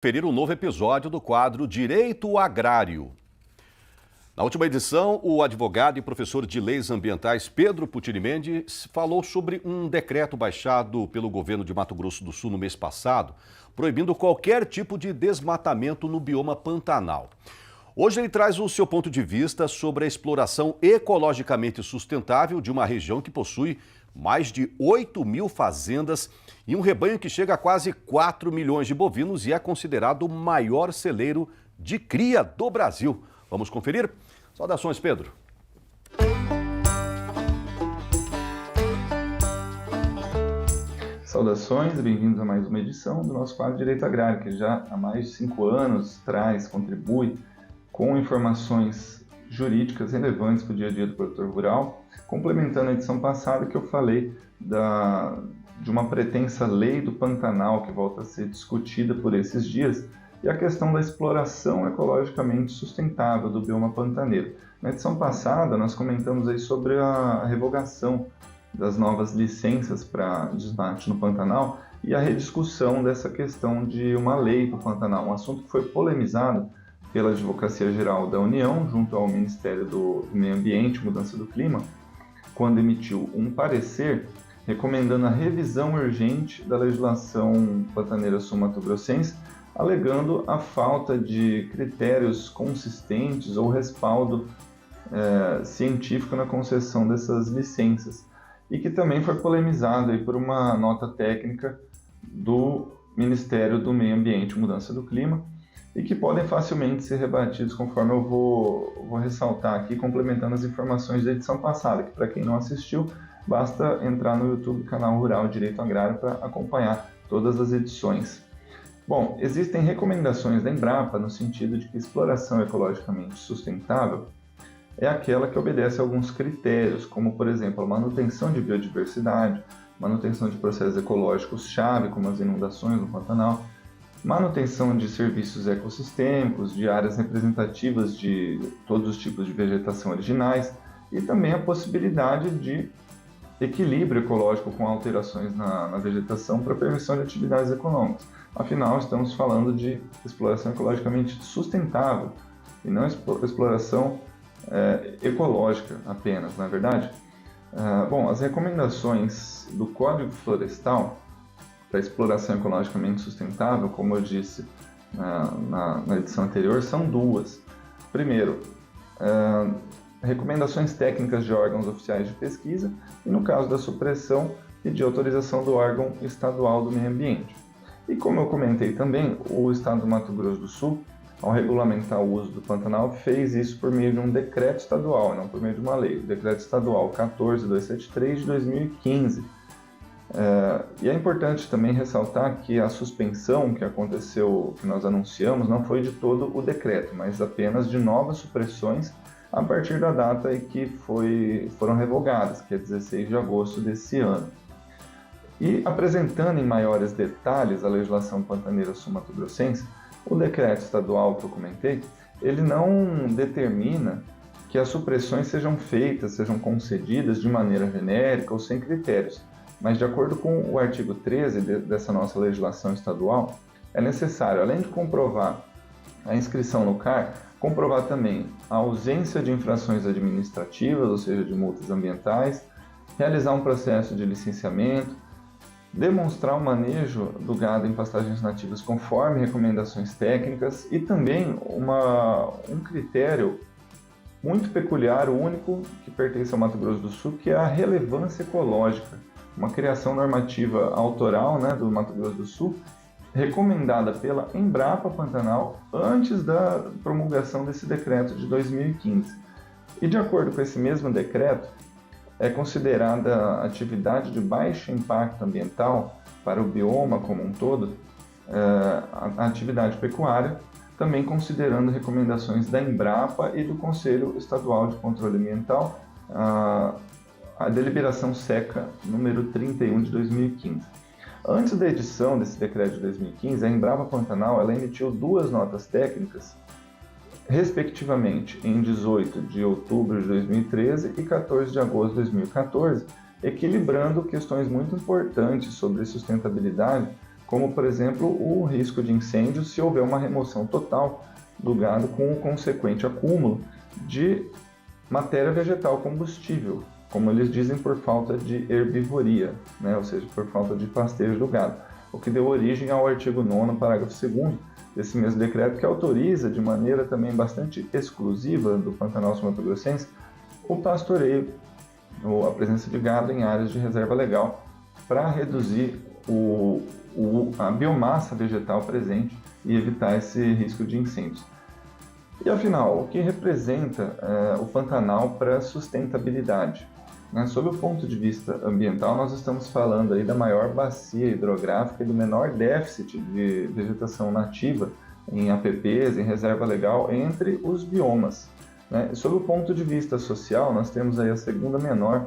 Conferir um novo episódio do quadro Direito Agrário. Na última edição, o advogado e professor de leis ambientais Pedro Putirimendi falou sobre um decreto baixado pelo governo de Mato Grosso do Sul no mês passado, proibindo qualquer tipo de desmatamento no bioma Pantanal. Hoje ele traz o seu ponto de vista sobre a exploração ecologicamente sustentável de uma região que possui mais de 8.000 fazendas e um rebanho que chega a quase 4 milhões de bovinos e é considerado o maior celeiro de cria do Brasil. Vamos conferir? Saudações, Pedro. Saudações e bem-vindos a mais uma edição do nosso quadro Direito Agrário, que já há mais de 5 anos contribui com informações jurídicas relevantes para o dia a dia do produtor rural, complementando a edição passada que eu falei de uma pretensa lei do Pantanal que volta a ser discutida por esses dias e a questão da exploração ecologicamente sustentável do bioma pantaneiro. Na edição passada nós comentamos aí sobre a revogação das novas licenças para desmate no Pantanal e a rediscussão dessa questão de uma lei para o Pantanal, um assunto que foi polemizado pela Advocacia Geral da União, junto ao Ministério do Meio Ambiente e Mudança do Clima, quando emitiu um parecer recomendando a revisão urgente da legislação pantaneira sul-mato-grossense, alegando a falta de critérios consistentes ou respaldo científico na concessão dessas licenças, e que também foi polemizado aí por uma nota técnica do Ministério do Meio Ambiente e Mudança do Clima, e que podem facilmente ser rebatidos conforme eu vou ressaltar aqui, complementando as informações da edição passada, que para quem não assistiu, basta entrar no YouTube, canal Rural Direito Agrário, para acompanhar todas as edições. Bom, existem recomendações da Embrapa no sentido de que exploração ecologicamente sustentável é aquela que obedece a alguns critérios, como, por exemplo, a manutenção de biodiversidade, manutenção de processos ecológicos-chave, como as inundações no Pantanal, manutenção de serviços ecossistêmicos, de áreas representativas de todos os tipos de vegetação originais e também a possibilidade de equilíbrio ecológico com alterações na vegetação para permissão de atividades econômicas. Afinal, estamos falando de exploração ecologicamente sustentável e não exploração ecológica apenas, não é verdade? Bom, as recomendações do Código Florestal para exploração ecologicamente sustentável, como eu disse na edição anterior, são duas. Primeiro, recomendações técnicas de órgãos oficiais de pesquisa e, no caso da supressão, pedir autorização do órgão estadual do meio ambiente. E como eu comentei também, o Estado do Mato Grosso do Sul, ao regulamentar o uso do Pantanal, fez isso por meio de um decreto estadual, não por meio de uma lei, o Decreto Estadual 14273 de 2015. E é importante também ressaltar que a suspensão que aconteceu, que nós anunciamos, não foi de todo o decreto, mas apenas de novas supressões a partir da data em que foram revogadas, que é 16 de agosto desse ano. E apresentando em maiores detalhes a legislação pantaneira sul-mato-grossense, o decreto estadual que eu comentei, ele não determina que as supressões sejam feitas, sejam concedidas de maneira genérica ou sem critérios, mas de acordo com o artigo 13 dessa nossa legislação estadual, é necessário, além de comprovar a inscrição no CAR, comprovar também a ausência de infrações administrativas, ou seja, de multas ambientais, realizar um processo de licenciamento, demonstrar o manejo do gado em pastagens nativas conforme recomendações técnicas e também um critério muito peculiar, único, que pertence ao Mato Grosso do Sul, que é a relevância ecológica, uma criação normativa autoral, do Mato Grosso do Sul, recomendada pela Embrapa Pantanal antes da promulgação desse decreto de 2015. E de acordo com esse mesmo decreto, é considerada atividade de baixo impacto ambiental para o bioma como um todo, a atividade pecuária, também considerando recomendações da Embrapa e do Conselho Estadual de Controle Ambiental, a deliberação SECA número 31 de 2015. Antes da edição desse decreto de 2015, a Embrapa Pantanal emitiu duas notas técnicas, respectivamente em 18 de outubro de 2013 e 14 de agosto de 2014, equilibrando questões muito importantes sobre sustentabilidade como, por exemplo, o risco de incêndio se houver uma remoção total do gado com o consequente acúmulo de matéria vegetal combustível, como eles dizem, por falta de herbivoria, né? Ou seja, por falta de pastejo do gado, o que deu origem ao artigo 9º, parágrafo 2º desse mesmo decreto, que autoriza de maneira também bastante exclusiva do Pantanal Sul-Mato-Grossense o pastoreio, ou a presença de gado em áreas de reserva legal, para reduzir a biomassa vegetal presente e evitar esse risco de incêndios. E afinal, o que representa o Pantanal para a sustentabilidade? Sob o ponto de vista ambiental, nós estamos falando aí da maior bacia hidrográfica e do menor déficit de vegetação nativa em APPs, em reserva legal, entre os biomas. Sob o ponto de vista social, nós temos aí a segunda menor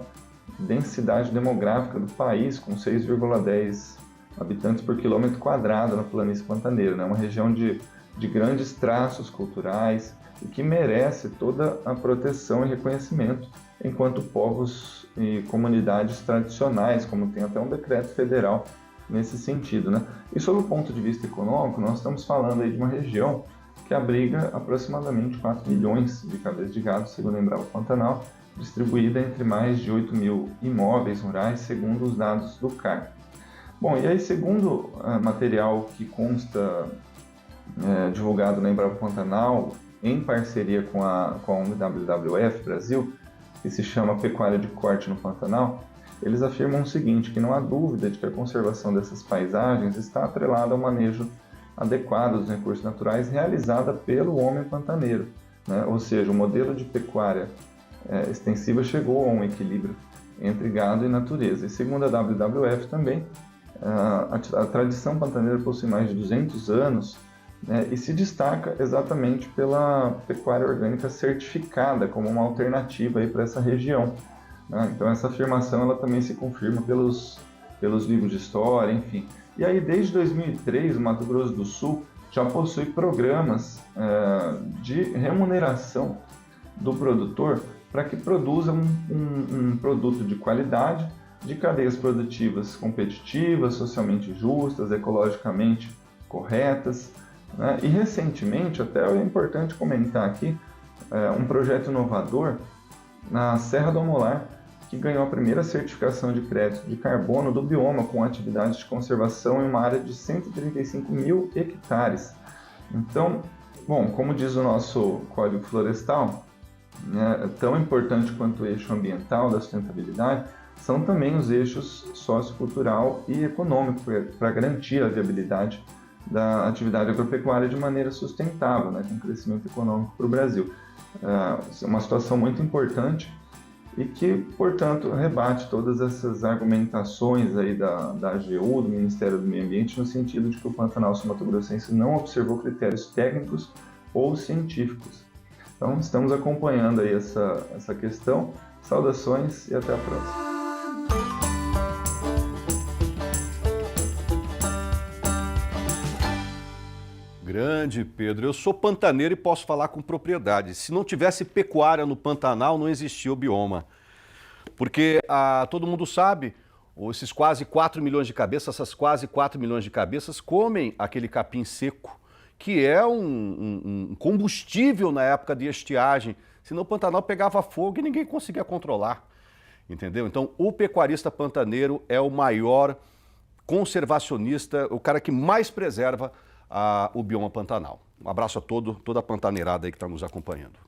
densidade demográfica do país, com 6,10 habitantes por quilômetro quadrado na planície pantaneira, uma região de grandes traços culturais e que merece toda a proteção e reconhecimento enquanto povos e comunidades tradicionais, como tem até um decreto federal nesse sentido. E sob o ponto de vista econômico, nós estamos falando aí de uma região que abriga aproximadamente 4 milhões de cabeças de gado, segundo a Embrapa Pantanal, distribuída entre mais de 8 mil imóveis rurais, segundo os dados do CAR. Bom, e aí, segundo material que consta divulgado na Embrapa Pantanal, em parceria com a ONG WWF Brasil, que se chama Pecuária de Corte no Pantanal, eles afirmam o seguinte, que não há dúvida de que a conservação dessas paisagens está atrelada ao manejo adequado dos recursos naturais realizada pelo homem pantaneiro, Ou seja, o modelo de pecuária extensiva chegou a um equilíbrio entre gado e natureza. E segundo a WWF também, a tradição pantaneira possui mais de 200 anos, e se destaca exatamente pela pecuária orgânica certificada como uma alternativa para essa região. Então essa afirmação ela também se confirma pelos livros de história, enfim. E aí desde 2003 o Mato Grosso do Sul já possui programas de remuneração do produtor para que produza um produto de qualidade, de cadeias produtivas competitivas, socialmente justas, ecologicamente corretas. E recentemente, até é importante comentar aqui, um projeto inovador na Serra do Amolar, que ganhou a primeira certificação de crédito de carbono do bioma com atividades de conservação em uma área de 135 mil hectares. Então, bom, como diz o nosso Código Florestal, tão importante quanto o eixo ambiental da sustentabilidade, são também os eixos sociocultural e econômico para garantir a viabilidade da atividade agropecuária de maneira sustentável, com crescimento econômico para o Brasil. É uma situação muito importante e que, portanto, rebate todas essas argumentações aí da AGU, do Ministério do Meio Ambiente, no sentido de que o Pantanal Sul-Mato-Grossense não observou critérios técnicos ou científicos. Então, estamos acompanhando aí essa questão. Saudações e até a próxima. Grande, Pedro. Eu sou pantaneiro e posso falar com propriedade. Se não tivesse pecuária no Pantanal, não existia o bioma. Porque todo mundo sabe, esses quase 4 milhões de cabeças, essas quase 4 milhões de cabeças comem aquele capim seco, que é um combustível na época de estiagem. Senão o Pantanal pegava fogo e ninguém conseguia controlar. Entendeu? Então, o pecuarista pantaneiro é o maior conservacionista, o cara que mais preserva o bioma Pantanal. Um abraço a toda a pantaneirada aí que está nos acompanhando.